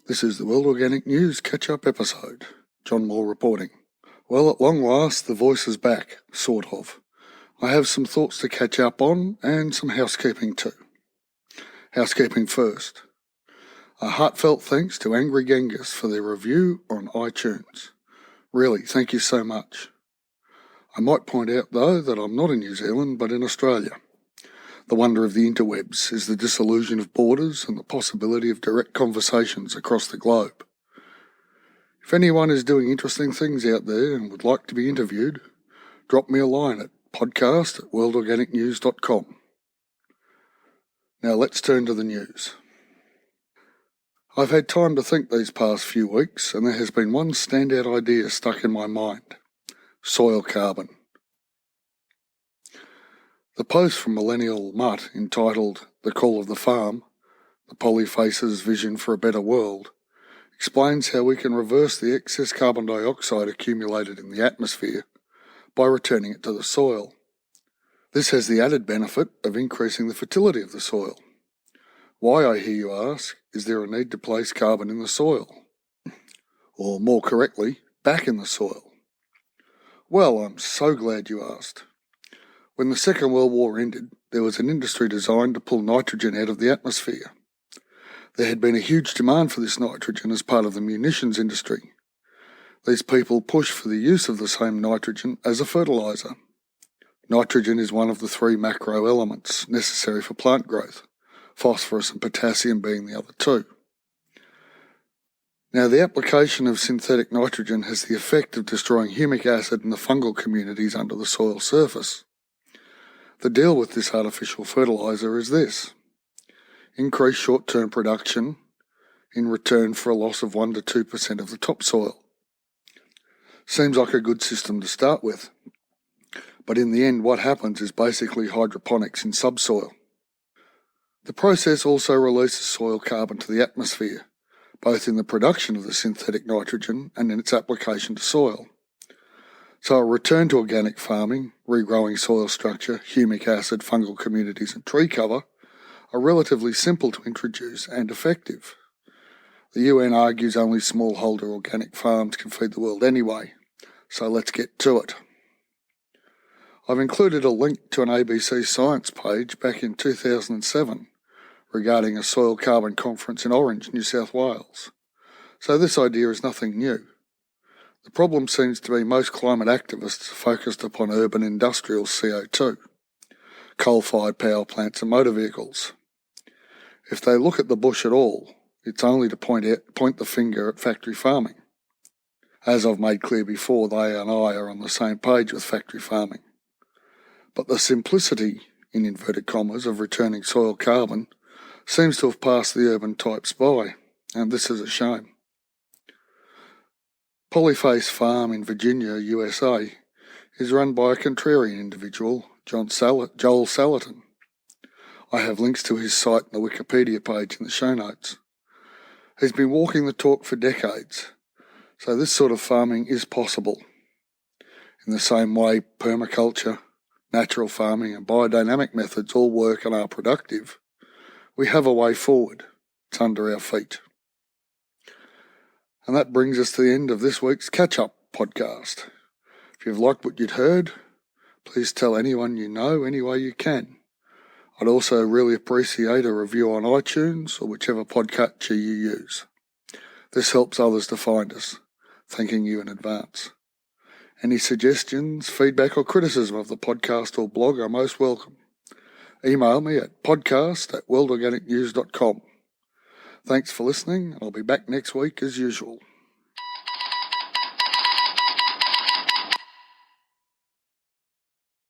This is the World Organic News catch-up episode. Jon Moore reporting. Well, at long last, the voice is back, sort of. I have some thoughts to catch up on and some housekeeping too. Housekeeping first. A heartfelt thanks to Angry Genghis for their review on iTunes. Really, thank you so much. I might point out, though, that I'm not in New Zealand, but in Australia. The wonder of the interwebs is the dissolution of borders and the possibility of direct conversations across the globe. If anyone is doing interesting things out there and would like to be interviewed, drop me a line at podcast@worldorganicnews.com. Now let's turn to the news. I've had time to think these past few weeks, and there has been one standout idea stuck in my mind: soil carbon. The post from millennial mutt entitled "The Call of the Farm, the Polyfaces Vision for a Better World" explains how we can reverse the excess carbon dioxide accumulated in the atmosphere by returning it to the soil. This has the added benefit of increasing the fertility of the soil. Why, I hear you ask, is there a need to place carbon in the soil? Or more correctly, back in the soil? Well, I'm so glad you asked. When the Second World War ended, there was an industry designed to pull nitrogen out of the atmosphere. There had been a huge demand for this nitrogen as part of the munitions industry. These people pushed for the use of the same nitrogen as a fertiliser. Nitrogen is one of the three macro elements necessary for plant growth, phosphorus and potassium being the other two. Now, the application of synthetic nitrogen has the effect of destroying humic acid in the fungal communities under the soil surface. The deal with this artificial fertiliser is this: increase short-term production in return for a loss of 1 to 2% of the topsoil. Seems like a good system to start with, but in the end what happens is basically hydroponics in subsoil. The process also releases soil carbon to the atmosphere, both in the production of the synthetic nitrogen and in its application to soil. So a return to organic farming, regrowing soil structure, humic acid, fungal communities and tree cover are relatively simple to introduce and effective. The UN argues only smallholder organic farms can feed the world anyway, so let's get to it. I've included a link to an ABC Science page back in 2007 regarding a soil carbon conference in Orange, New South Wales. So this idea is nothing new. The problem seems to be most climate activists focused upon urban industrial CO2, coal-fired power plants and motor vehicles. If they look at the bush at all, it's only to point the finger at factory farming. As I've made clear before, they and I are on the same page with factory farming. But the simplicity, in inverted commas, of returning soil carbon seems to have passed the urban types by, and this is a shame. Polyface Farm in Virginia, USA, is run by a contrarian individual, Joel Salatin. I have links to his site and the Wikipedia page in the show notes. He's been walking the talk for decades, so this sort of farming is possible. In the same way permaculture, natural farming and biodynamic methods all work and are productive, we have a way forward. It's under our feet. And that brings us to the end of this week's catch-up podcast. If you've liked what you'd heard, please tell anyone you know any way you can. I'd also really appreciate a review on iTunes or whichever podcatcher you use. This helps others to find us. Thanking you in advance. Any suggestions, feedback or criticism of the podcast or blog are most welcome. Email me at podcast@worldorganicnews.com. Thanks for listening, and I'll be back next week as usual.